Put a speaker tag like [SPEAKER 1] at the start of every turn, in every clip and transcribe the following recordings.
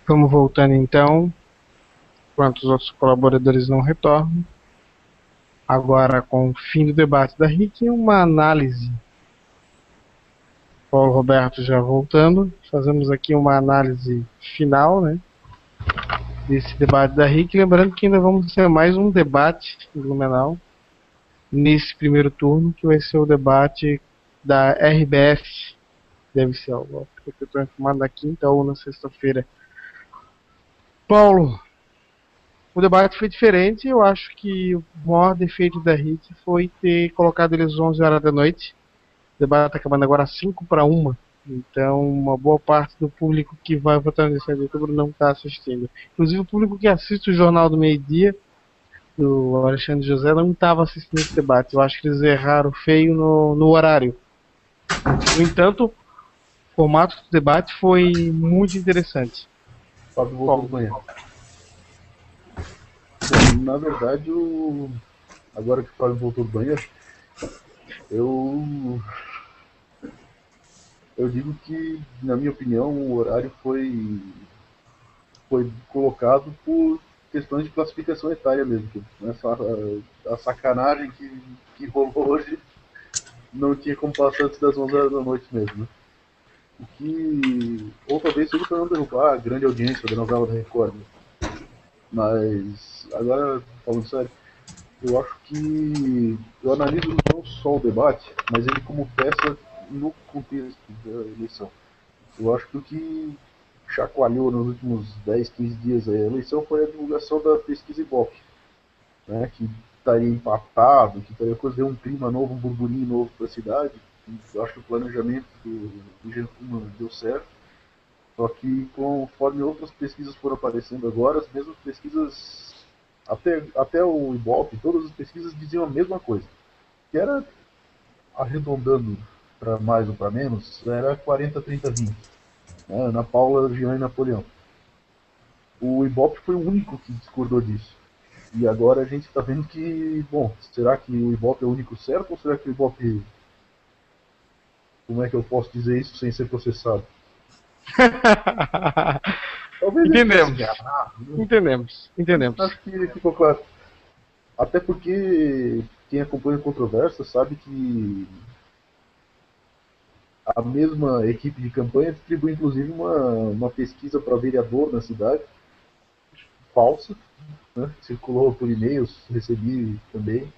[SPEAKER 1] Vamos voltando então, enquanto os outros colaboradores não retornam. Agora, com o fim do debate da RIC, uma análise. Paulo Roberto já voltando, fazemos aqui uma análise final, né, desse debate da RIC. Lembrando que ainda vamos ter mais um debate em Blumenau, nesse primeiro turno, que vai ser o debate da RBF. Deve ser algo, porque eu estou informado na quinta ou na sexta-feira. Paulo, o debate foi diferente. Eu acho que o maior defeito da RIC foi ter colocado eles às 11 horas da noite. O debate está acabando agora às 5 para 1. Então, uma boa parte do público que vai votar no 7 de outubro não está assistindo. Inclusive, o público que assiste o Jornal do Meio-Dia, do Alexandre José, não estava assistindo esse debate. Eu acho que eles erraram feio no horário. No entanto, o formato do debate foi muito interessante.
[SPEAKER 2] Fábio voltou do
[SPEAKER 1] Paulo.
[SPEAKER 2] banheiro. Bom, na verdade, agora que o Fábio voltou do banheiro, eu, eu digo que, na minha opinião, o horário foi colocado por questões de classificação etária mesmo. Que a sacanagem que rolou hoje não tinha como passar antes das 11 horas da noite mesmo. Né? O que, ou talvez seja para não derrubar a grande audiência da novela da Record. Né? Mas, agora, falando sério, eu acho que eu analiso não só o debate, mas ele como peça no contexto da eleição. Eu acho que o que chacoalhou nos últimos 10, 15 dias a eleição foi a divulgação da pesquisa Ibope, né, que estaria empatado, que estaria coisa, deu um clima novo, um burburinho novo para a cidade. Eu acho que o planejamento do Jean Kuma deu certo, só que conforme outras pesquisas foram aparecendo agora, as mesmas pesquisas, até o Ibope, todas as pesquisas diziam a mesma coisa, que era, arredondando para mais ou para menos, era 40, 30, 20. Né? Ana Paula, Jean e Napoleão. O Ibope foi o único que discordou disso. E agora a gente está vendo que, bom, será que o Ibope é o único certo ou será que o Ibope, como é que eu posso dizer isso sem ser processado? Talvez ele tenha se
[SPEAKER 1] Entendemos.
[SPEAKER 2] enganado. Né?
[SPEAKER 1] Entendemos.
[SPEAKER 2] Acho que ficou claro. Até porque quem acompanha a controvérsia sabe que a mesma equipe de campanha distribui inclusive uma pesquisa para vereador na cidade, falsa, né? Circulou por e-mails, recebi também,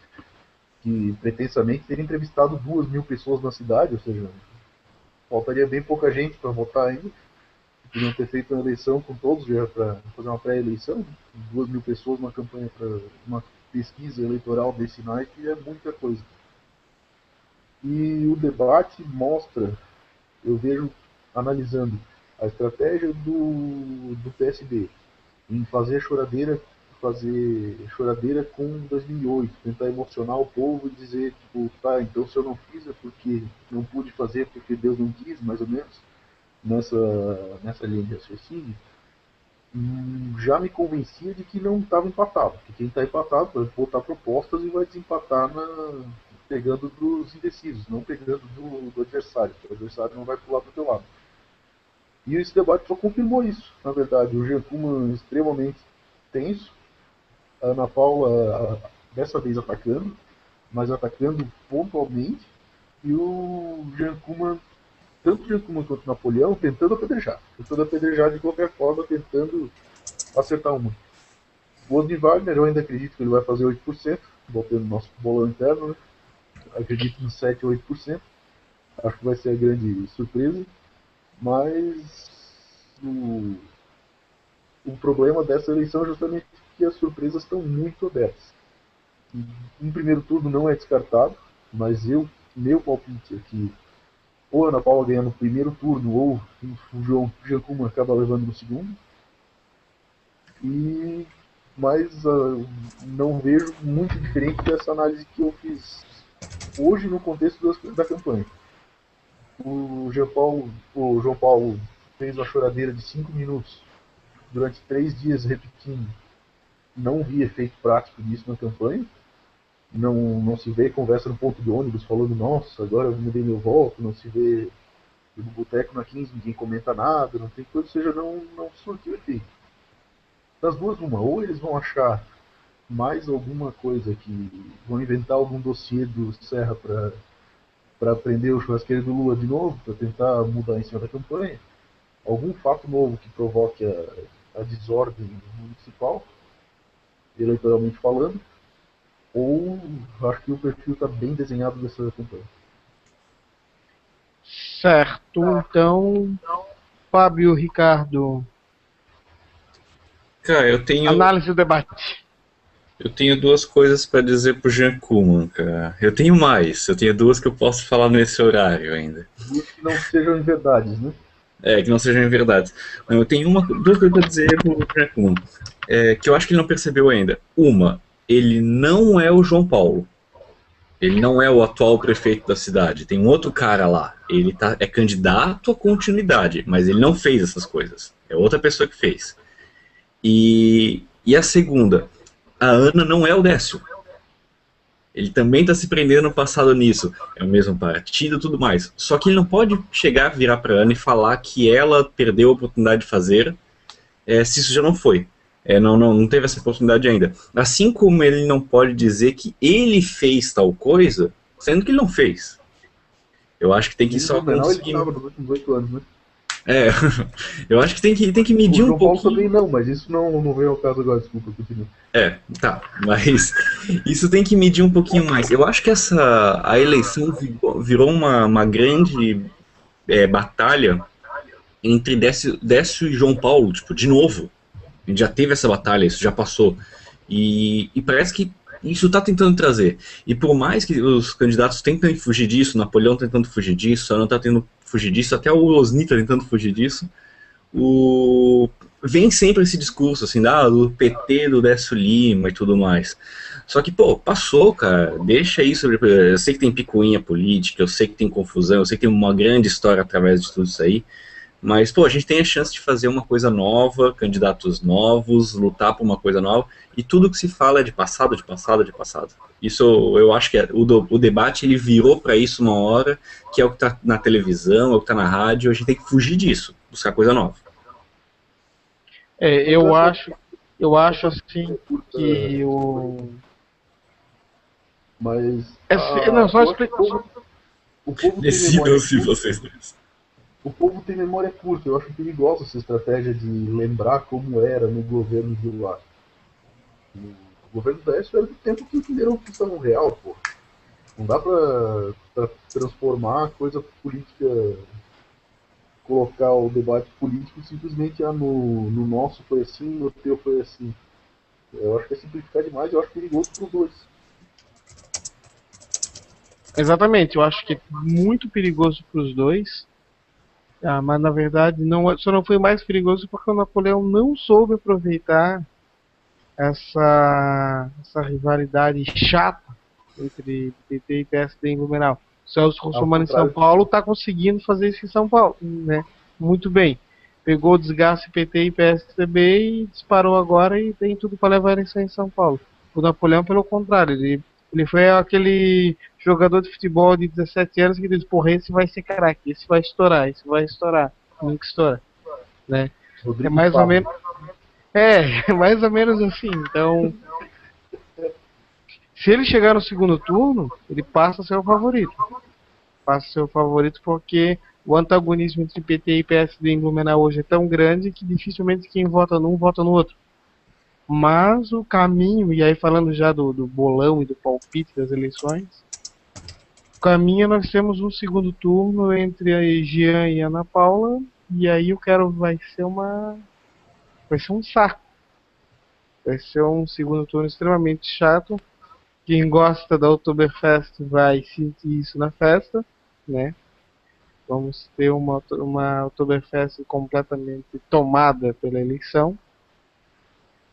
[SPEAKER 2] que pretensamente teria entrevistado 2.000 pessoas na cidade, ou seja, faltaria bem pouca gente para votar ainda. Podiam ter feito uma eleição com todos já para fazer uma pré-eleição. 2.000 pessoas numa campanha para uma pesquisa eleitoral desse naipe é muita coisa. E o debate mostra, eu vejo analisando a estratégia do PSB em fazer choradeira com 2008, tentar emocionar o povo e dizer, tipo, tá, então se eu não fiz é porque não pude fazer porque Deus não quis, mais ou menos, nessa linha de raciocínio, já me convencia de que não estava empatado, que quem está empatado vai botar propostas e vai desempatar pegando dos indecisos, não pegando do adversário, o adversário não vai pular para o teu lado. E esse debate só confirmou isso, na verdade. O Jean Kuman extremamente tenso, a Ana Paula dessa vez atacando, mas atacando pontualmente, e o Jean Kuman, tanto o Jean Kuman quanto o Napoleão, tentando apedrejar de qualquer forma, tentando acertar uma. O Osni Wagner, eu ainda acredito que ele vai fazer 8%, voltando no nosso bolão interno, né? Acredito em 7 ou 8%, acho que vai ser a grande surpresa, mas o problema dessa eleição é justamente que as surpresas estão muito abertas. Um primeiro turno não é descartado, mas meu palpite é que ou a Ana Paula ganha no primeiro turno ou o João Giacomo acaba levando no segundo. E mas não vejo muito diferente dessa análise que eu fiz hoje no contexto da campanha. O João Paulo fez uma choradeira de 5 minutos durante 3 dias repetindo. Não vi efeito prático disso na campanha. Não se vê conversa no ponto de ônibus falando, nossa, agora eu mudei meu voto, não se vê no Boteco na 15 ninguém comenta nada, não tem coisa, ou seja, não surtiu efeito. Das duas, uma, ou eles vão achar mais alguma coisa que vão inventar algum dossiê do Serra para prender o churrasqueiro do Lula de novo, para tentar mudar em cima da campanha, algum fato novo que provoque a desordem municipal, eleitoralmente falando, ou acho que o perfil está bem desenhado dessa campanha.
[SPEAKER 1] Certo, então, Fábio, Ricardo,
[SPEAKER 3] Cara,
[SPEAKER 1] análise do debate.
[SPEAKER 3] eu tenho duas coisas para dizer pro Jean Koolman, cara. Eu tenho mais, eu tenho duas que eu posso falar nesse horário ainda.
[SPEAKER 2] Duas que não sejam verdades, né?
[SPEAKER 3] Que não sejam verdades. Eu tenho duas coisas para dizer pro Jean Koolman, que eu acho que ele não percebeu ainda. Uma, ele não é o João Paulo. Ele não é o atual prefeito da cidade. Tem um outro cara lá. Ele é candidato à continuidade, mas ele não fez essas coisas. É outra pessoa que fez. E a segunda, a Ana não é o Décio. Ele também está se prendendo no passado nisso. É o mesmo partido e tudo mais. Só que ele não pode chegar, virar para a Ana e falar que ela perdeu a oportunidade de fazer, se isso já não foi. Não teve essa oportunidade ainda. Assim como ele não pode dizer que ele fez tal coisa, sendo que ele não fez. Eu acho que tem que só conseguir...
[SPEAKER 2] Ele estava nos últimos 8 anos, né?
[SPEAKER 3] Eu acho que tem que medir um pouquinho.
[SPEAKER 2] O João Paulo também não, mas isso não veio ao caso agora, desculpa, continua.
[SPEAKER 3] Tá, mas isso tem que medir um pouquinho mais. Eu acho que a eleição virou uma grande batalha entre Décio e João Paulo, tipo, de novo. A gente já teve essa batalha, isso já passou. E parece que isso está tentando trazer. E por mais que os candidatos tentem fugir disso, Napoleão tentando fugir disso, a Ana está tentando fugir disso, até o Osni está tentando fugir disso, vem sempre esse discurso assim, do PT, do Décio Lima e tudo mais. Só que, passou, cara, deixa isso. Eu sei que tem picuinha política, eu sei que tem confusão, eu sei que tem uma grande história através de tudo isso aí. Mas, a gente tem a chance de fazer uma coisa nova, candidatos novos, lutar por uma coisa nova, e tudo que se fala é de passado, de passado, de passado. Isso, eu acho que o debate, ele virou para isso uma hora, que é o que está na televisão, é o que está na rádio, a gente tem que fugir disso, buscar coisa nova.
[SPEAKER 1] Eu acho assim que o...
[SPEAKER 2] Mas...
[SPEAKER 1] não, só explicar.
[SPEAKER 2] O povo
[SPEAKER 3] Decidam-se vocês dois.
[SPEAKER 2] O povo tem memória curta, eu acho perigosa essa estratégia de lembrar como era no governo de lá. O governo da Décio era do tempo que entenderam que isso era um real, pô. Não dá pra transformar a coisa política, colocar o debate político simplesmente no nosso foi assim, no teu foi assim. Eu acho que é simplificar demais, eu acho perigoso pros dois.
[SPEAKER 1] Exatamente, eu acho que é muito perigoso para os dois. Mas na verdade só não foi mais perigoso porque o Napoleão não soube aproveitar essa rivalidade chata entre PT e PSD em Blumenau. O Celso Russomano em São Paulo está conseguindo fazer isso em São Paulo, né? Muito bem. Pegou o desgaste PT e PSDB e disparou agora e tem tudo para levar a eleição em São Paulo. O Napoleão, pelo contrário, ele foi aquele jogador de futebol de 17 anos que diz, esse vai ser craque, esse vai estourar, nunca estoura, né?
[SPEAKER 2] Rodrigo
[SPEAKER 1] é mais ou menos mais ou menos assim. Então, se ele chegar no segundo turno, ele passa a ser o favorito. Porque o antagonismo entre PT e PSD em Blumenau hoje é tão grande que dificilmente quem vota num vota no outro. Mas o caminho, e aí falando já do bolão e do palpite das eleições, o caminho nós temos um segundo turno entre a Jean e a Ana Paula, e aí vai ser um saco. Vai ser um segundo turno extremamente chato. Quem gosta da Oktoberfest vai sentir isso na festa, né? Vamos ter uma Oktoberfest completamente tomada pela eleição.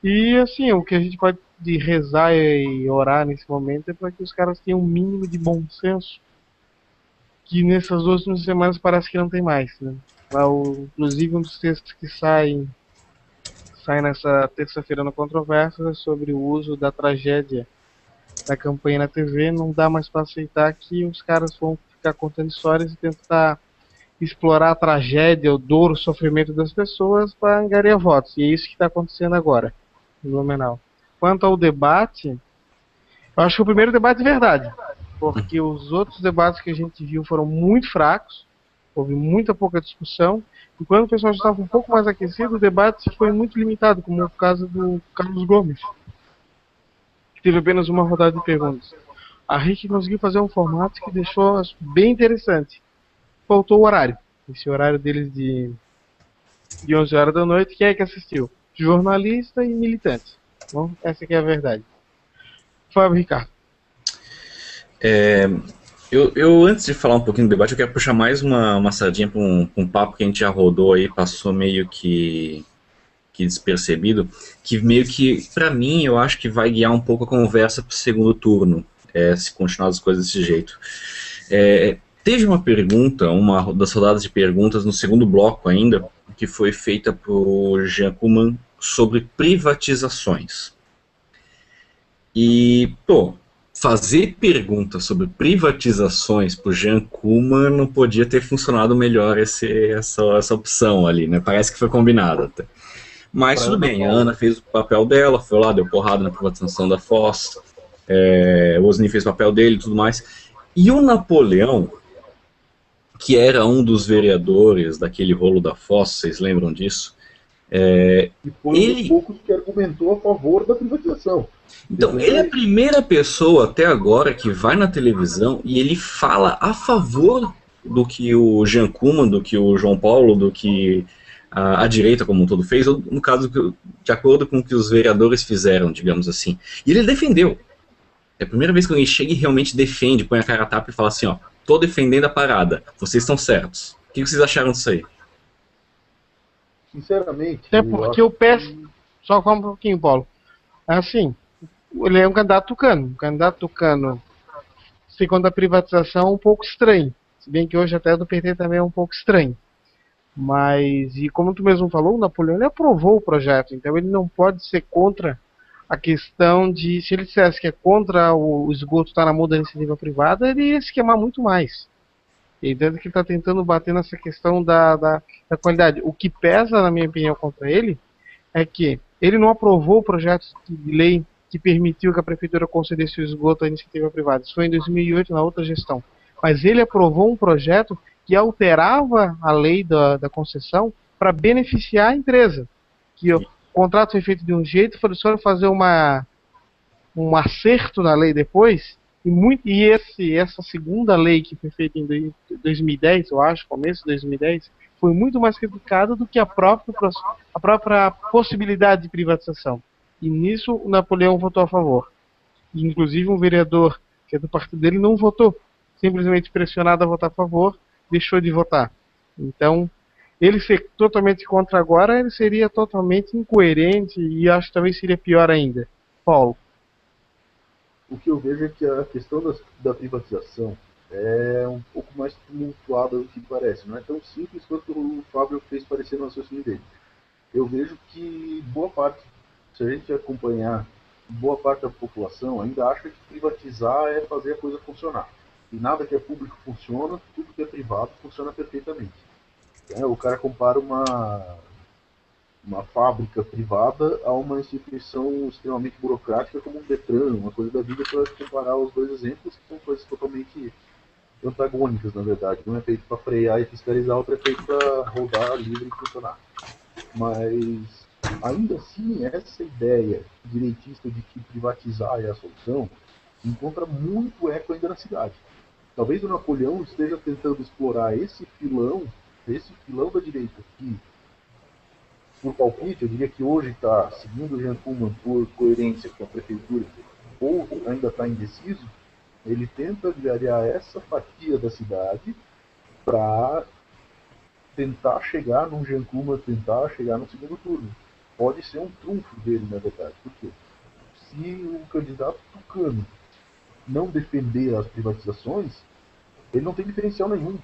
[SPEAKER 1] E assim, o que a gente pode rezar e orar nesse momento é para que os caras tenham um mínimo de bom senso, que nessas 2 últimas semanas parece que não tem mais, né? Inclusive um dos textos que sai nessa terça-feira no Controvérsia é sobre o uso da tragédia da campanha na TV. Não dá mais para aceitar que os caras vão ficar contando histórias e tentar explorar a tragédia, o dor, o sofrimento das pessoas para angariar votos. E é isso que está acontecendo agora, em Blumenau. Quanto ao debate, eu acho que o primeiro debate é verdade, porque os outros debates que a gente viu foram muito fracos, houve muita pouca discussão, e quando o pessoal já estava um pouco mais aquecido, o debate foi muito limitado, como no caso do Carlos Gomes, que teve apenas uma rodada de perguntas. A Rick conseguiu fazer um formato que deixou bem interessante. Faltou o horário. Esse horário deles de 11 horas da noite, quem é que assistiu? Jornalista e militante. Bom, essa que é a verdade. Fábio Ricardo.
[SPEAKER 3] Eu, antes de falar um pouquinho do debate, eu quero puxar mais uma sardinha para um papo que a gente já rodou aí, passou meio que despercebido, que meio que, para mim, eu acho que vai guiar um pouco a conversa para o segundo turno, se continuar as coisas desse jeito. Teve uma pergunta, uma das rodadas de perguntas no segundo bloco ainda, que foi feita por Jean Kuhlmann sobre privatizações. E, fazer perguntas sobre privatizações para o Jean Kuhlmann não podia ter funcionado melhor essa opção ali, né? Parece que foi combinado até. Mas tudo bem, a Ana fez o papel dela, foi lá, deu porrada na privatização da Foz, o Osni fez o papel dele e tudo mais. E o Napoleão, que era um dos vereadores daquele rolo da Foz, vocês lembram disso?
[SPEAKER 2] E foi um dos poucos que argumentou a favor da privatização.
[SPEAKER 3] Então, ele é a primeira pessoa até agora que vai na televisão e ele fala a favor do que o Jean Kuhlmann, do que o João Paulo, do que a direita como um todo fez, ou no caso, de acordo com o que os vereadores fizeram, digamos assim. E ele defendeu. É a primeira vez que alguém chega e realmente defende, põe a cara a tapa e fala assim, ó, tô defendendo a parada, vocês estão certos. O que vocês acharam disso aí?
[SPEAKER 2] Sinceramente...
[SPEAKER 1] Até porque o PS... Só calma um pouquinho, Paulo. Assim, ele é um candidato tucano. Um candidato tucano, segundo a privatização, um pouco estranho. Se bem que hoje até do PT também é um pouco estranho. Mas, e como tu mesmo falou, o Napoleão ele aprovou o projeto. Então ele não pode ser contra a questão de... Se ele dissesse que é contra o esgoto estar na mão da iniciativa privada, ele ia se queimar muito mais. E dentro que ele está tentando bater nessa questão da qualidade. O que pesa, na minha opinião, contra ele é que ele não aprovou o projeto de lei que permitiu que a prefeitura concedesse o esgoto à iniciativa privada. Isso foi em 2008, na outra gestão. Mas ele aprovou um projeto que alterava a lei da concessão para beneficiar a empresa. Que o contrato foi feito de um jeito, foi só fazer um acerto na lei depois. Essa segunda lei que foi feita em 2010, eu acho, começo de 2010, foi muito mais criticada do que a própria possibilidade de privatização. E nisso o Napoleão votou a favor. E, inclusive um vereador que é do partido dele não votou. Simplesmente pressionado a votar a favor, deixou de votar. Então, ele ser totalmente contra agora, ele seria totalmente incoerente e acho que talvez seria pior ainda. Paulo.
[SPEAKER 2] O que eu vejo é que a questão da privatização é um pouco mais tumultuada do que parece. Não é tão simples quanto o Fábio fez parecer no raciocínio dele. Eu vejo que boa parte, se a gente acompanhar, boa parte da população ainda acha que privatizar é fazer a coisa funcionar. E nada que é público funciona, tudo que é privado funciona perfeitamente. O cara compara uma fábrica privada a uma instituição extremamente burocrática como um Detran, uma coisa da vida, para comparar os dois exemplos, que são coisas totalmente antagônicas, na verdade. Um é feito para frear e fiscalizar, outro é feito para rodar livre e funcionar. Mas, ainda assim, essa ideia direitista de que privatizar é a solução encontra muito eco ainda na cidade. Talvez o Napoleão esteja tentando explorar esse filão da direita que, por palpite, eu diria que hoje está seguindo o Jean Kuhlmann por coerência com a prefeitura, ou ainda está indeciso. Ele tenta variar essa fatia da cidade para tentar chegar num Jean Kuhlmann, tentar chegar no segundo turno. Pode ser um trunfo dele, na verdade. Por quê? Se o candidato tucano não defender as privatizações, ele não tem diferencial nenhum.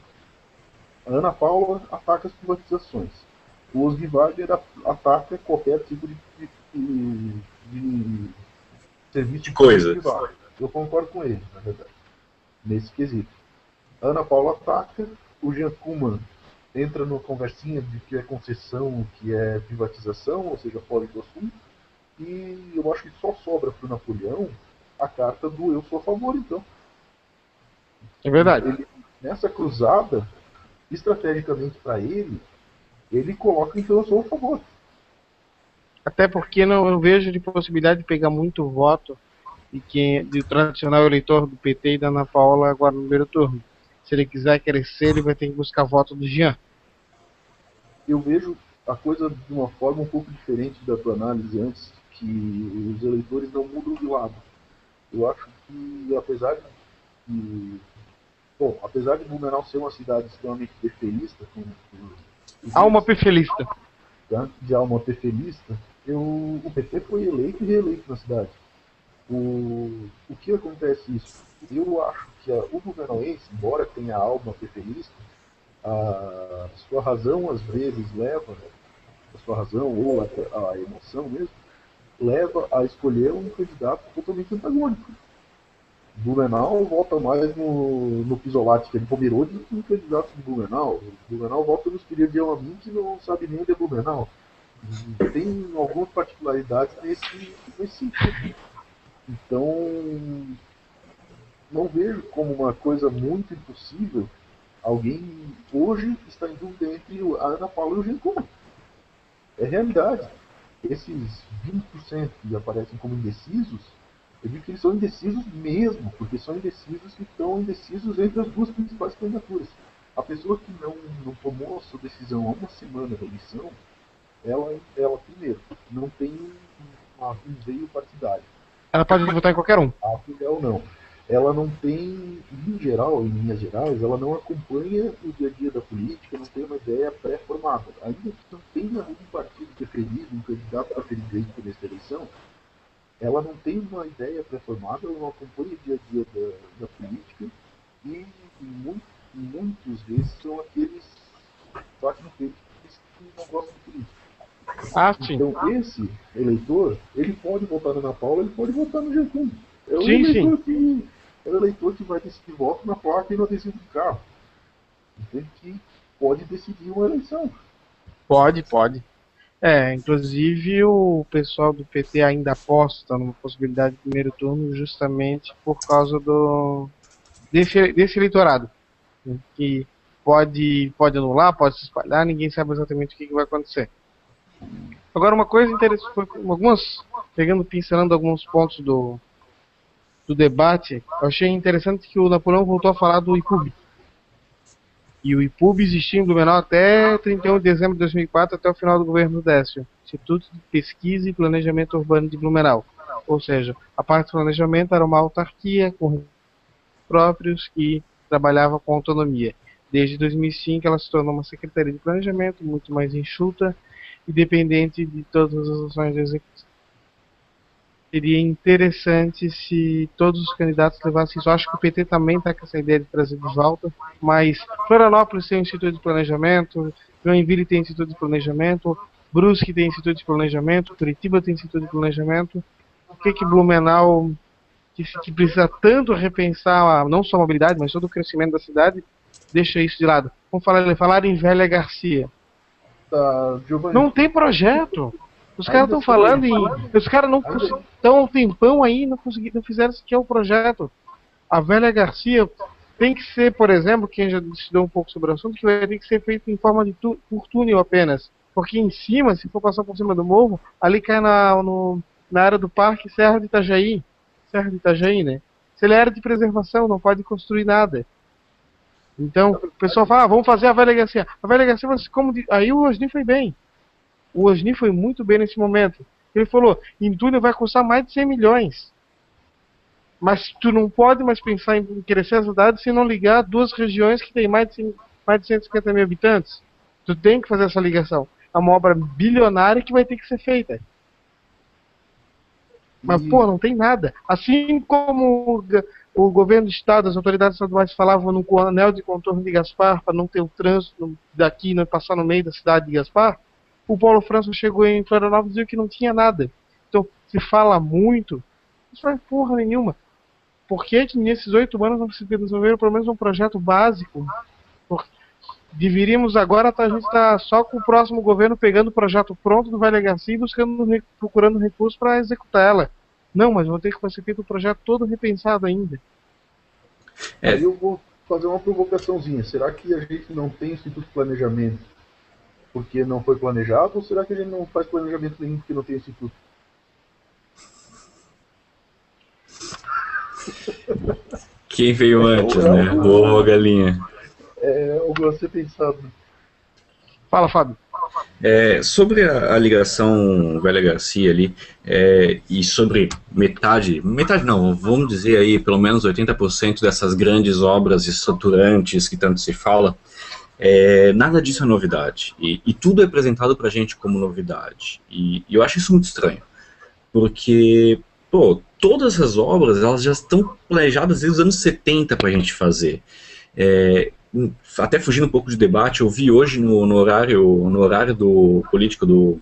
[SPEAKER 2] A Ana Paula ataca as privatizações. O Osni Wagner ataca qualquer tipo de serviço de
[SPEAKER 3] coisa
[SPEAKER 2] privado. Eu concordo com ele, na verdade, nesse quesito. A Ana Paula ataca, o Jean Kuhlmann entra numa conversinha de que é concessão, o que é privatização, ou seja, fora do assunto, e eu acho que só sobra para o Napoleão a carta do eu sou a favor, então.
[SPEAKER 1] É verdade.
[SPEAKER 2] Ele, nessa cruzada, estrategicamente para ele coloca então eu sou a favor.
[SPEAKER 1] Até porque não vejo de possibilidade de pegar muito voto de tradicional eleitor do PT e da Ana Paula agora no primeiro turno. Se ele quiser crescer, ele vai ter que buscar voto do Jean.
[SPEAKER 2] Eu vejo a coisa de uma forma um pouco diferente da tua análise antes, que os eleitores não mudam de lado. Eu acho que, apesar de Blumenau ser uma cidade extremamente perfeilista,
[SPEAKER 1] Alma perfeilista.
[SPEAKER 2] Tá? De alma perfeilista, o PT foi eleito e reeleito na cidade. O que acontece isso? Eu acho que o blumenauense, embora tenha a alma perfeilista, a sua razão às vezes leva, a sua razão ou a emoção mesmo, leva a escolher um candidato totalmente antagônico. Blumenau vota mais no Pisolati, que é de Pomerode, do que no candidato de Blumenau. Blumenau vota no Espírito de Alamin, que não sabe nem onde é Blumenau. Tem algumas particularidades nesse sentido. Então, não vejo como uma coisa muito impossível alguém hoje está em dúvida entre a Ana Paula e o Genco. É realidade. Esses 20% que aparecem como indecisos, eu digo que eles são indecisos mesmo, porque são indecisos que estão indecisos entre as duas principais candidaturas. A pessoa que não tomou a sua decisão há uma semana da eleição, ela primeiro, não tem um veio partidário.
[SPEAKER 1] Ela pode votar em qualquer um.
[SPEAKER 2] A Fidel não. Ela não tem, em geral, em linhas gerais, ela não acompanha o dia a dia da política, não tem uma ideia pré-formada. Ainda que não tenha um partido preferido, um candidato preferido nessa eleição, ela não tem uma ideia pré-formada, ela não acompanha o dia a dia da política e muitos desses são aqueles batem no peito que não gostam de política.
[SPEAKER 1] Ah, sim.
[SPEAKER 2] Então esse eleitor, ele pode votar na Ana Paula, ele pode votar no Getúlio. É o eleitor que vai decidir voto na placa e no adesivo do carro. Então que pode decidir uma eleição.
[SPEAKER 1] Pode. Inclusive o pessoal do PT ainda aposta numa possibilidade de primeiro turno justamente por causa desse eleitorado, né, que pode anular, pode se espalhar, ninguém sabe exatamente o que vai acontecer. Agora, uma coisa interessante, pincelando alguns pontos do debate, eu achei interessante que o Napoleão voltou a falar do IPUB. E o IPUB existia em Blumenau até 31 de dezembro de 2004, até o final do governo Décio, Instituto de Pesquisa e Planejamento Urbano de Blumenau. Ou seja, a parte do planejamento era uma autarquia com próprios que trabalhava com autonomia. Desde 2005 ela se tornou uma secretaria de planejamento muito mais enxuta e dependente de todas as ações executivas. Seria interessante se todos os candidatos levassem isso. Acho que o PT também está com essa ideia de trazer de volta, mas Florianópolis tem um instituto de planejamento, Joinville tem instituto de planejamento, Brusque tem instituto de planejamento, Curitiba tem instituto de planejamento. Por que Blumenau, que precisa tanto repensar não só a mobilidade, mas todo o crescimento da cidade, deixa isso de lado? Vamos falar em Velha Garcia. Não tem projeto. Os caras estão falando os caras não estão um tempão aí, não fizeram sequer o projeto. A Velha Garcia tem que ser, por exemplo, quem já estudou um pouco sobre o assunto, que vai ter que ser feito em forma de por túnel apenas. Porque em cima, se for passar por cima do morro, ali cai na área do parque Serra de Itajaí. Serra de Itajaí, né? Se ele é área de preservação, não pode construir nada. Então, o pessoal fala, vamos fazer a Velha Garcia. A Velha Garcia, aí o Osni foi bem. O Osni foi muito bem nesse momento. Ele falou, em túnel vai custar mais de 100 milhões. Mas tu não pode mais pensar em crescer a cidade se não ligar duas regiões que tem mais de 150 mil habitantes. Tu tem que fazer essa ligação. É uma obra bilionária que vai ter que ser feita. Mas, não tem nada. Assim como o governo do estado, as autoridades estaduais falavam no anel de contorno de Gaspar, para não ter o trânsito daqui, não passar no meio da cidade de Gaspar, o Paulo França chegou em Florianópolis e disse que não tinha nada. Então, se fala muito, isso não é porra nenhuma. Por que nesses 8 anos não se desenvolveram pelo menos um projeto básico deveríamos agora a gente tá só com o próximo governo pegando o projeto pronto do Velha Garcia e procurando recursos para executar ela. Não, mas vou ter que ser feito o projeto todo repensado ainda.
[SPEAKER 3] É.
[SPEAKER 2] Aí eu vou fazer uma provocaçãozinha. Será que a gente não tem Instituto de Planejamento porque não foi planejado? Ou será que a gente não faz planejamento nenhum porque não tem Instituto?
[SPEAKER 3] Quem veio antes, né? O ovo ou a galinha?
[SPEAKER 2] É algo a ser pensado.
[SPEAKER 1] Fala, Fábio.
[SPEAKER 3] Sobre a ligação Velha Garcia ali, e sobre metade não, vamos dizer aí, pelo menos 80% dessas grandes obras estruturantes que tanto se fala, nada disso é novidade. E tudo é apresentado pra gente como novidade. E eu acho isso muito estranho. Porque, pô, todas as obras, elas já estão planejadas desde os anos 70 pra gente fazer. Até fugindo um pouco de debate, eu vi hoje no horário do político do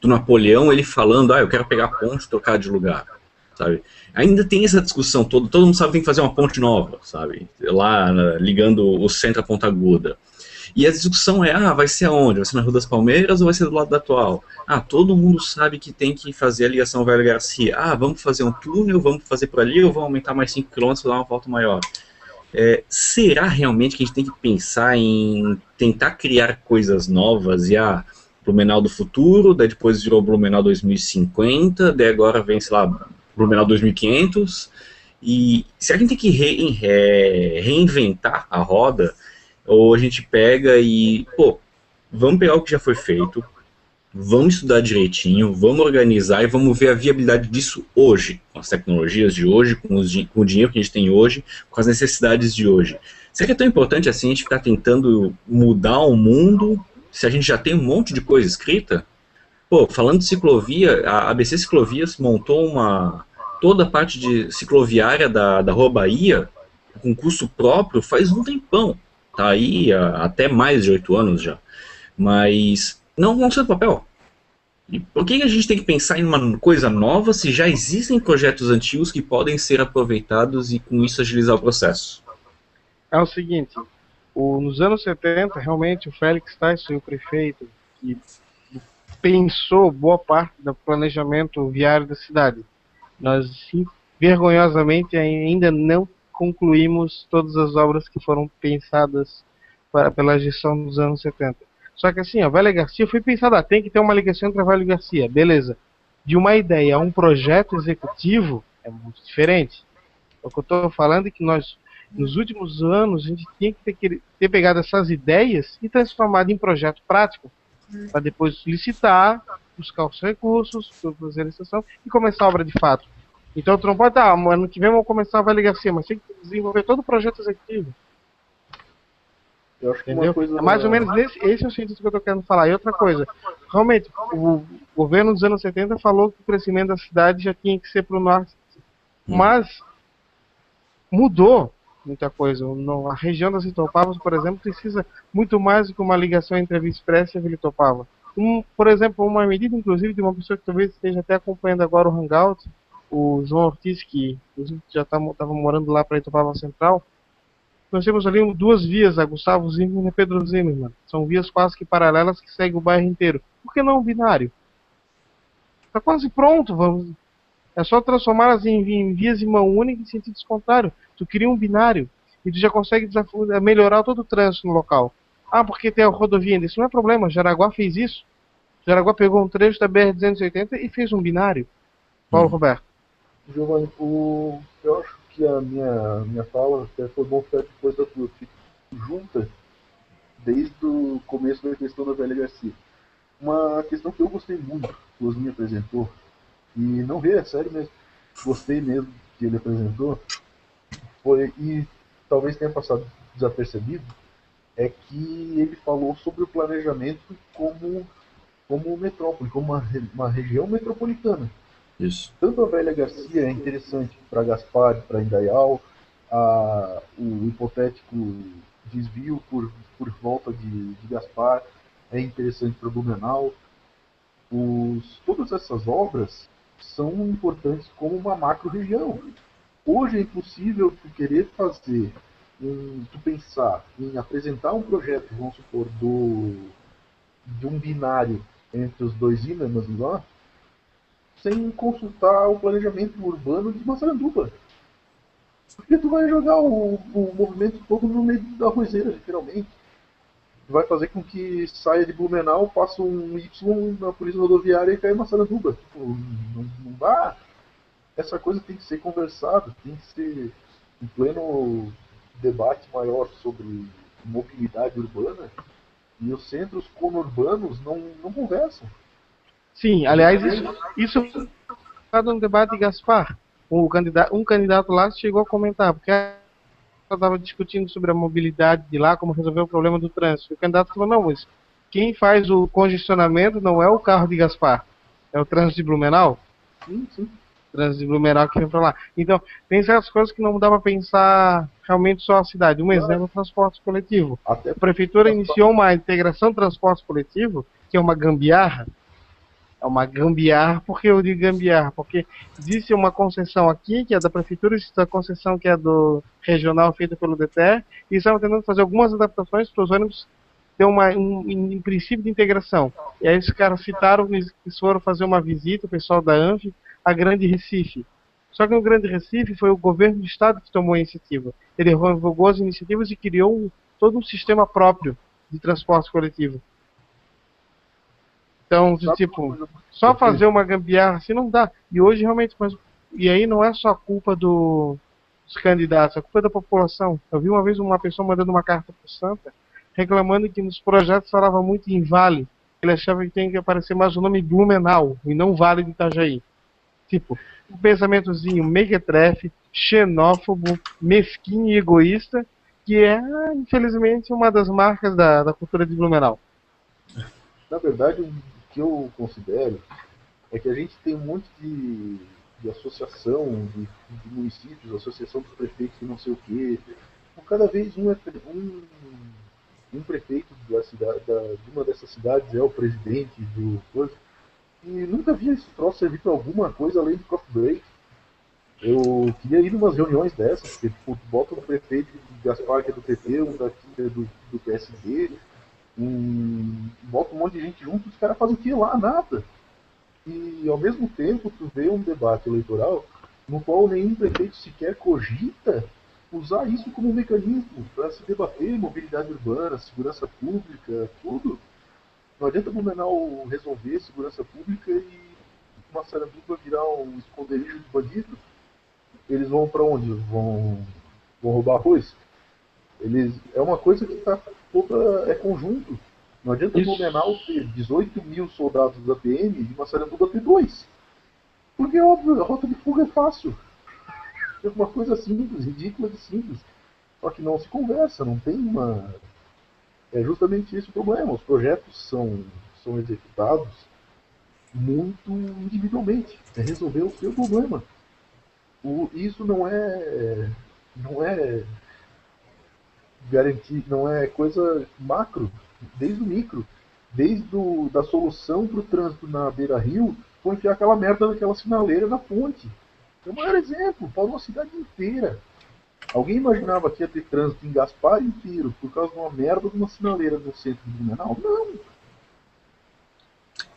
[SPEAKER 3] Napoleão, ele falando, eu quero pegar a ponte e trocar de lugar, sabe? Ainda tem essa discussão toda, todo mundo sabe que tem que fazer uma ponte nova, sabe? Lá, ligando o centro à Ponta Aguda. E a discussão vai ser aonde? Vai ser na Rua das Palmeiras ou vai ser do lado da atual? Todo mundo sabe que tem que fazer a ligação Velha Garcia. Vamos fazer um túnel, vamos fazer por ali ou vamos aumentar mais 5 km e dar uma volta maior? Será realmente que a gente tem que pensar em tentar criar coisas novas Blumenau do futuro, daí depois virou Blumenau 2050, daí agora vem, sei lá, Blumenau 2500, e se a gente tem que reinventar a roda, ou a gente pega vamos pegar o que já foi feito, vamos estudar direitinho, vamos organizar e vamos ver a viabilidade disso hoje, com as tecnologias de hoje, com o dinheiro que a gente tem hoje, com as necessidades de hoje. Será que é tão importante assim a gente ficar tentando mudar o mundo se a gente já tem um monte de coisa escrita? Falando de ciclovia, a ABC Ciclovias montou toda a parte de cicloviária da Rua Bahia com custo próprio faz um tempão. Tá aí há até mais de 8 anos já. Mas não sai do papel. E por que a gente tem que pensar em uma coisa nova se já existem projetos antigos que podem ser aproveitados e com isso agilizar o processo?
[SPEAKER 1] É o seguinte, nos anos 70, realmente, o Félix Tyson, o prefeito, que pensou boa parte do planejamento viário da cidade. Nós, sim, vergonhosamente, ainda não concluímos todas as obras que foram pensadas pela gestão dos anos 70. Só que assim, a Velha Garcia foi pensada, tem que ter uma ligação entre a Velha Garcia, beleza. De uma ideia a um projeto executivo é muito diferente. O que eu estou falando é que nós, nos últimos anos, a gente tinha que ter pegado essas ideias e transformado em projeto prático, para depois licitar, buscar os recursos, fazer a licitação e começar a obra de fato. Então tu não pode ano que vem vamos começar a Velha Garcia, mas tem que desenvolver todo o projeto executivo.
[SPEAKER 2] Eu acho que
[SPEAKER 1] Entendeu?
[SPEAKER 2] uma coisa...
[SPEAKER 1] É mais ou menos esse é o sentido que eu estou querendo falar. E outra coisa, realmente, o governo dos anos 70 falou que o crescimento da cidade já tinha que ser para o norte, mas mudou muita coisa. A região das Itopavas, por exemplo, precisa muito mais do que uma ligação entre a Via Expressa e a Vila Itopava. Por exemplo, uma medida, inclusive, de uma pessoa que talvez esteja até acompanhando agora o Hangout, o João Ortiz, que inclusive já estava morando lá para Itopava Central. Nós temos ali 2 vias, a Gustavo Zimmermann e a Pedro Zimmermann. São vias quase que paralelas que seguem o bairro inteiro. Por que não um binário? Está quase pronto. É só transformá-las em vias de mão única em sentido contrário. Tu cria um binário e tu já consegue melhorar todo o trânsito no local. Porque tem a rodovia ainda. Isso não é problema. Jaraguá fez isso. Jaraguá pegou um trecho da BR-280 e fez um binário. Paulo Roberto.
[SPEAKER 2] Giovanni, eu acho que a minha fala até foi bom ficar depois da tua, que junta desde o começo da questão da Velha Garcia. Uma questão que eu gostei muito, que o Osmi apresentou, e não é sério mesmo, gostei mesmo que ele apresentou, e talvez tenha passado desapercebido, é que ele falou sobre o planejamento como metrópole, como uma região metropolitana.
[SPEAKER 3] Isso.
[SPEAKER 2] Tanto a Velha Garcia é interessante para Gaspar, para Indaial, o hipotético desvio por volta de Gaspar é interessante para Blumenau. Todas essas obras são importantes como uma macro-região. Hoje é impossível tu querer fazer em tu pensar em apresentar um projeto, vamos supor, de um binário entre os dois ímãs lá, sem consultar o planejamento urbano de Massaranduba. Porque tu vai jogar o movimento todo no meio da roseira, literalmente. Tu vai fazer com que saia de Blumenau, passe um Y na polícia rodoviária e caia em Massaranduba. Tipo, não dá. Essa coisa tem que ser conversada, tem que ser em pleno debate maior sobre mobilidade urbana, e os centros conurbanos não conversam.
[SPEAKER 1] Sim, aliás, isso está no debate de Gaspar. Um candidato lá chegou a comentar, porque estava discutindo sobre a mobilidade de lá, como resolver o problema do trânsito. O candidato falou, não, mas quem faz o congestionamento não é o carro de Gaspar, é o trânsito de Blumenau.
[SPEAKER 2] Sim, sim.
[SPEAKER 1] Trânsito de Blumenau que vem para lá. Então, tem certas coisas que não dá para pensar realmente só a cidade. Um exemplo é o transporte coletivo. A prefeitura iniciou uma integração de transporte coletivo, que é uma gambiarra. É uma gambiarra, por que eu digo gambiarra? Porque existe uma concessão aqui, que é da prefeitura, existe a concessão que é do regional, feita pelo DTE, e estão tentando fazer algumas adaptações para os ônibus ter um princípio de integração. E aí os caras citaram que eles foram fazer uma visita, o pessoal da ANF, a Grande Recife. Só que no Grande Recife foi o governo do estado que tomou a iniciativa. Ele revogou as iniciativas e criou todo um sistema próprio de transporte coletivo. Então, tipo, só fazer uma gambiarra assim não dá. E hoje realmente, e aí não é só culpa dos candidatos, é culpa da população. Eu vi uma vez uma pessoa mandando uma carta para o Santa, reclamando que nos projetos falava muito em Vale. Ele achava que tem que aparecer mais o nome Blumenau, e não Vale de Itajaí. Tipo, um pensamentozinho mequetrefe, xenófobo, mesquinho e egoísta, que é, infelizmente, uma das marcas da cultura de Blumenau.
[SPEAKER 2] Na verdade, o que eu considero é que a gente tem um monte de associação de municípios, associação dos prefeitos e não sei o quê. Cada vez um prefeito da cidade, de uma dessas cidades é o presidente do coisa. E nunca vi esse troço servir para alguma coisa além de coffee break. Eu queria ir em umas reuniões dessas, porque tipo, bota um prefeito de Gaspar, que é do PT, um daqui que é do PSD, bota um monte de gente junto, os caras fazem o que lá? Nada. E ao mesmo tempo tu vê um debate eleitoral no qual nenhum prefeito sequer cogita usar isso como um mecanismo para se debater mobilidade urbana, segurança pública, tudo. Não adianta Blumenau resolver segurança pública e Massaranduba virar um esconderijo de bandido. Eles vão para onde? Vão roubar arroz? É uma coisa que está toda. É conjunto. Não adianta Blumenau ter 18 mil soldados da PM e Massaranduba ter 2. Porque, óbvio, a rota de fuga é fácil. É uma coisa simples, ridícula de simples. Só que não se conversa, não tem uma. É justamente esse o problema. Os projetos são executados muito individualmente. É resolver o seu problema. Isso não é garantir, não é coisa macro, desde o micro. Desde da solução para o trânsito na beira-rio, foi enfiar aquela merda daquela sinaleira na ponte. É o maior exemplo, parou a cidade inteira. Alguém imaginava que ia ter trânsito em Gaspar inteiro por causa de uma merda de uma sinaleira no centro de Blumenau? Não.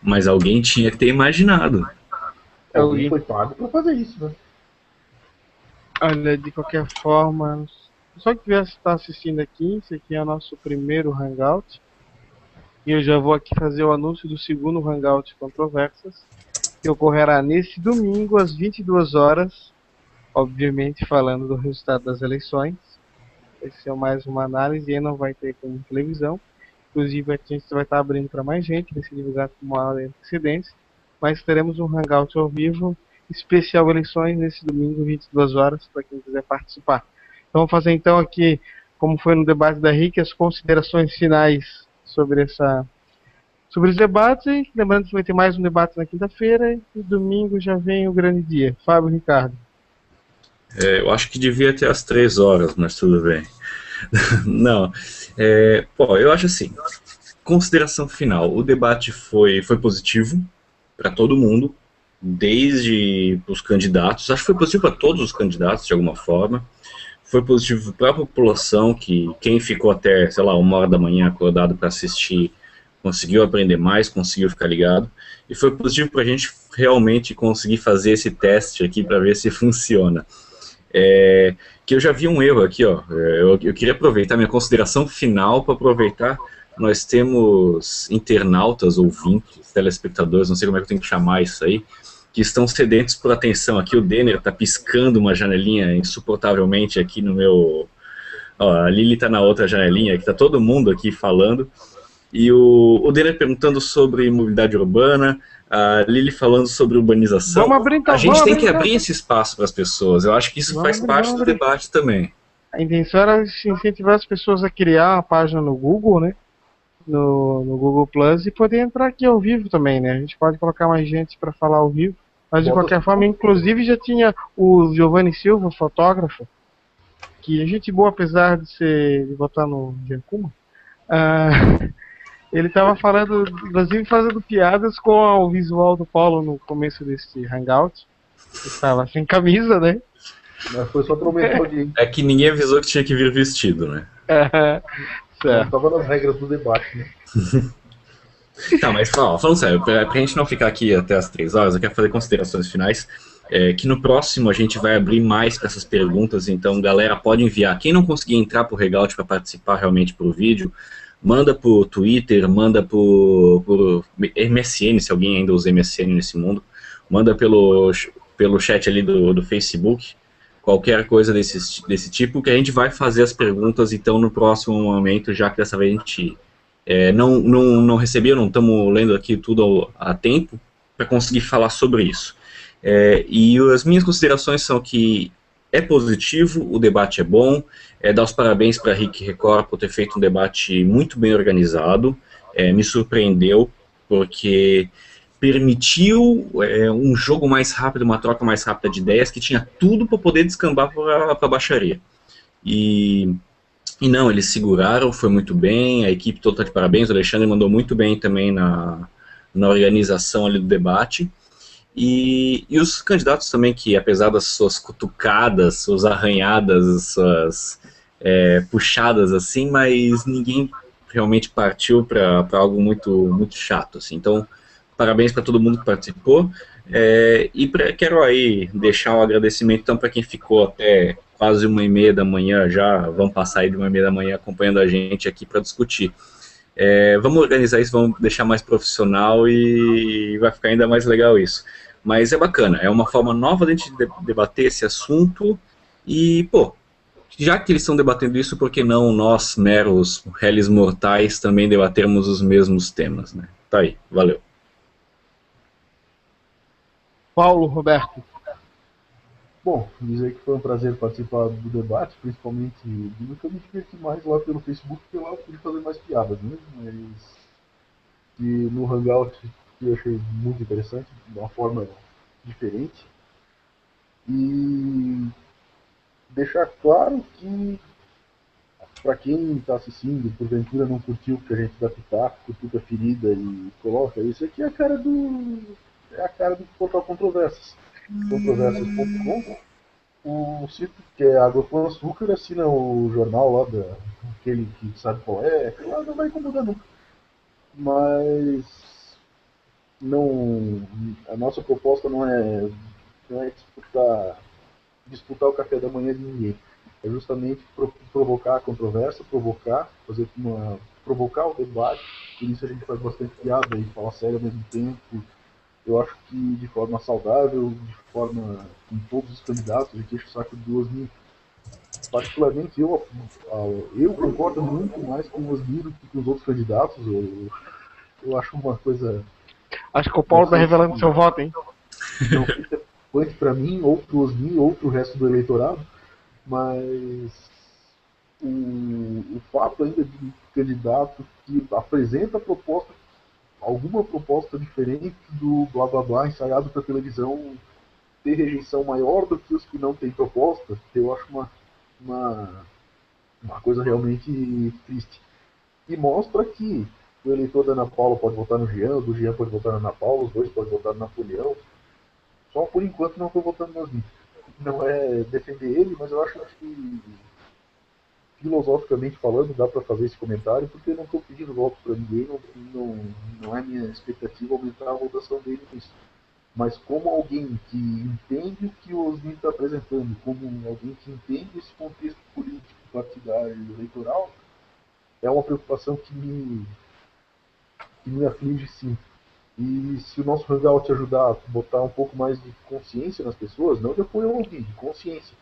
[SPEAKER 3] Mas alguém tinha que ter imaginado.
[SPEAKER 2] Alguém foi pago para fazer isso, né?
[SPEAKER 1] Olha, de qualquer forma, só que tivesse estar assistindo aqui, esse aqui é o nosso primeiro Hangout. E eu já vou aqui fazer o anúncio do segundo Hangout Controversas, que ocorrerá nesse domingo às 22 horas, obviamente falando do resultado das eleições. Esse é mais uma análise e não vai ter como televisão. Inclusive a gente vai estar abrindo para mais gente, vai ser divulgado com uma hora de antecedência. Mas teremos um Hangout ao vivo, especial eleições, nesse domingo, 22 horas, para quem quiser participar. Então vamos fazer então aqui, como foi no debate da RIC, as considerações finais sobre os debates. E lembrando que vai ter mais um debate na quinta-feira e domingo já vem o grande dia. Fábio Ricardo.
[SPEAKER 3] Eu acho que devia ter às 3 horas, mas tudo bem. Não, eu acho assim, consideração final, o debate foi positivo para todo mundo, desde os candidatos, acho que foi positivo para todos os candidatos de alguma forma, foi positivo para a população, que quem ficou até, sei lá, 1 hora da manhã acordado para assistir, conseguiu aprender mais, conseguiu ficar ligado, e foi positivo para a gente realmente conseguir fazer esse teste aqui para ver se funciona. Que eu já vi um erro aqui, ó. Eu queria aproveitar minha consideração final para aproveitar. Nós temos internautas, ouvintes, telespectadores, não sei como é que eu tenho que chamar isso aí, que estão sedentos por atenção. Aqui o Denner está piscando uma janelinha insuportavelmente aqui no meu... Ó, a Lili está na outra janelinha, que está todo mundo aqui falando. E o Denner perguntando sobre mobilidade urbana, a Lili falando sobre urbanização.
[SPEAKER 1] Vamos abrir então,
[SPEAKER 3] a gente
[SPEAKER 1] vamos
[SPEAKER 3] tem
[SPEAKER 1] abrir,
[SPEAKER 3] que
[SPEAKER 1] então.
[SPEAKER 3] abrir esse espaço para as pessoas. Eu acho que isso
[SPEAKER 1] Vamos
[SPEAKER 3] faz
[SPEAKER 1] abrir,
[SPEAKER 3] parte
[SPEAKER 1] vamos
[SPEAKER 3] do
[SPEAKER 1] abrir.
[SPEAKER 3] debate também.
[SPEAKER 1] A intenção era incentivar as pessoas a criar uma página no Google, né? No Google Plus e poder entrar aqui ao vivo também, né? A gente pode colocar mais gente para falar ao vivo. Mas de qualquer forma, inclusive já tinha o Giovanni Silva, fotógrafo, que é gente boa apesar de votar no Giancuma. Ele estava falando, inclusive fazendo piadas com o visual do Paulo no começo desse hangout. Estava sem camisa, né?
[SPEAKER 2] Mas foi só pra aumentar a audiência.
[SPEAKER 3] É que ninguém avisou que tinha que vir vestido, né?
[SPEAKER 2] Não tava nas regras do debate, né?
[SPEAKER 3] Tá, mas falando sério, pra gente não ficar aqui até as 3 horas, eu quero fazer considerações finais. Que no próximo a gente vai abrir mais para essas perguntas, então galera, pode enviar. Quem não conseguir entrar pro Hangout para participar realmente pro vídeo, manda por Twitter, manda por MSN, se alguém ainda usa MSN nesse mundo, manda pelo chat ali do Facebook, qualquer coisa desse tipo, que a gente vai fazer as perguntas então no próximo momento, já que dessa vez a gente não recebeu, não estamos lendo aqui tudo a tempo para conseguir falar sobre isso. E as minhas considerações são que é positivo, o debate é bom, dar os parabéns para a Rick Record por ter feito um debate muito bem organizado, me surpreendeu, porque permitiu um jogo mais rápido, uma troca mais rápida de ideias, que tinha tudo para poder descambar para a baixaria. E não, eles seguraram, foi muito bem, a equipe toda está de parabéns, o Alexandre mandou muito bem também na organização ali do debate. E os candidatos também, que apesar das suas cutucadas, suas arranhadas, suas puxadas assim, mas ninguém realmente partiu para algo muito chato, assim. Então, parabéns para todo mundo que participou. Quero aí deixar um agradecimento então para quem ficou até quase 1h30 da manhã já, vamos passar aí de 1h30 da manhã acompanhando a gente aqui para discutir. Vamos organizar isso, vamos deixar mais profissional e vai ficar ainda mais legal isso. Mas é bacana, é uma forma nova de a gente debater esse assunto e, pô, já que eles estão debatendo isso, por que não nós, meros réis mortais, também debatermos os mesmos temas, né? Tá aí, valeu.
[SPEAKER 1] Paulo Roberto.
[SPEAKER 2] Bom, dizer que foi um prazer participar do debate, principalmente do que eu me diverti mais lá pelo Facebook, porque lá eu pude fazer mais piadas, né? Mas e no Hangout eu achei muito interessante, de uma forma diferente. E deixar claro que para quem está assistindo, porventura não curtiu o que a gente dá pitaco, curtiu a ferida e coloca, isso aqui é a cara do portal Controvérsias. Controversas.com. O sítio que é Água com Açúcar assina o jornal lá aquele que sabe qual é, lá não vai incomodar nunca. Mas não, a nossa proposta não é disputar o café da manhã de ninguém. É justamente provocar a controvérsia, provocar o debate. Por isso a gente faz bastante piada e fala sério ao mesmo tempo. Eu acho que de forma saudável, de forma com todos os candidatos, a gente enche o saco de Osni. Particularmente eu concordo muito mais com o Osni do que com os outros candidatos. Eu acho uma coisa...
[SPEAKER 1] Acho que o Paulo está revelando seu voto, hein?
[SPEAKER 2] Não fica quanto para mim, ou para o Osni, ou para o resto do eleitorado, mas o fato ainda de um candidato que apresenta alguma proposta diferente do blá blá blá ensaiado para televisão ter rejeição maior do que os que não têm proposta, eu acho uma coisa realmente triste. E mostra que o eleitor da Ana Paula pode votar no Jean, o do Jean pode votar na Ana Paula, os dois podem votar no Napoleão. Só por enquanto não estou votando nas 20. não é defender ele, mas eu acho que filosoficamente falando, dá para fazer esse comentário, porque eu não estou pedindo voto para ninguém, não é minha expectativa aumentar a votação dele nisso. Mas como alguém que entende o que o Osni está apresentando, como alguém que entende esse contexto político, partidário e eleitoral, é uma preocupação que me aflige sim. E se o nosso hangout ajudar a botar um pouco mais de consciência nas pessoas, não de apoio ao Osni, de consciência,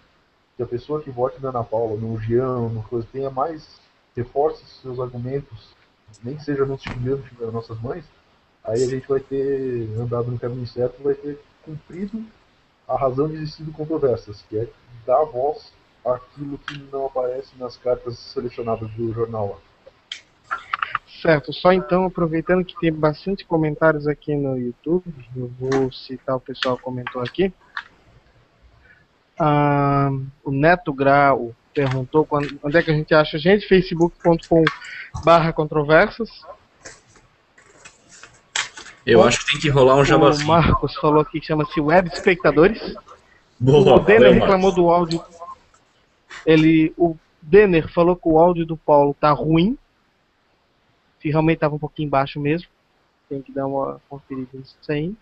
[SPEAKER 2] que a pessoa que vote na Ana Paula, no Jean, no coisa, tenha mais, reforce seus argumentos, nem que seja nos xingando as nossas mães, aí a gente vai ter andado no caminho certo, vai ter cumprido a razão de existir do controvérsias, que é dar voz àquilo que não aparece nas cartas selecionadas do jornal lá.
[SPEAKER 1] Certo, só então, aproveitando que tem bastante comentários aqui no YouTube, eu vou citar o pessoal que comentou aqui. O Neto Grau perguntou onde é que a gente acha a gente, facebook.com/controversas.
[SPEAKER 3] Eu acho que tem que rolar um
[SPEAKER 1] O
[SPEAKER 3] jabazinho.
[SPEAKER 1] Marcos falou aqui que chama-se Web Espectadores.
[SPEAKER 3] Boa,
[SPEAKER 1] O Denner
[SPEAKER 3] valeu,
[SPEAKER 1] reclamou
[SPEAKER 3] Marcos.
[SPEAKER 1] do áudio. O Denner falou que o áudio do Paulo tá ruim. Se realmente estava um pouquinho baixo mesmo. Tem que dar uma conferida nisso aí.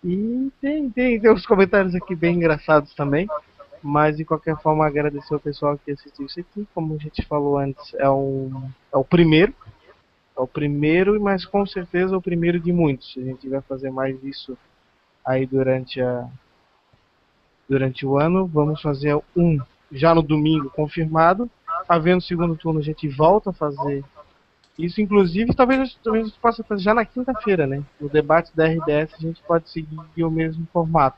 [SPEAKER 1] E tem uns comentários aqui bem engraçados também. Mas de qualquer forma agradecer ao pessoal que assistiu isso aqui. Como a gente falou antes, é o primeiro. É o primeiro, mas com certeza é o primeiro de muitos. A gente vai fazer mais isso aí durante o ano. Vamos fazer um já no domingo confirmado. Havendo segundo turno, a gente volta a fazer isso. Inclusive, talvez a gente possa fazer já na quinta-feira, né? No debate da RDS, a gente pode seguir o mesmo formato.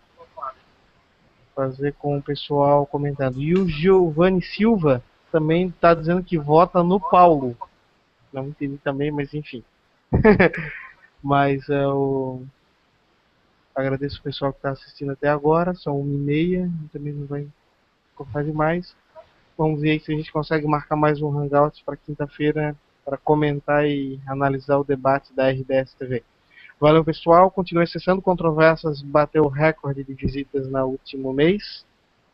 [SPEAKER 1] Fazer com o pessoal comentando. E o Giovanni Silva também está dizendo que vota no Paulo. Não entendi também, mas enfim. Mas agradeço o pessoal que está assistindo até agora. São 1h30, também não vai fazer mais. Vamos ver se a gente consegue marcar mais um Hangout para quinta-feira para comentar e analisar o debate da RDS TV. Valeu, pessoal. Continue acessando Controversas. Bateu o recorde de visitas no último mês.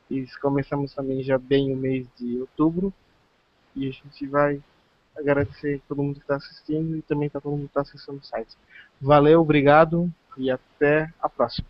[SPEAKER 1] E começamos também já bem o mês de outubro. E a gente vai agradecer a todo mundo que está assistindo e também para todo mundo que está acessando o site. Valeu, obrigado e até a próxima.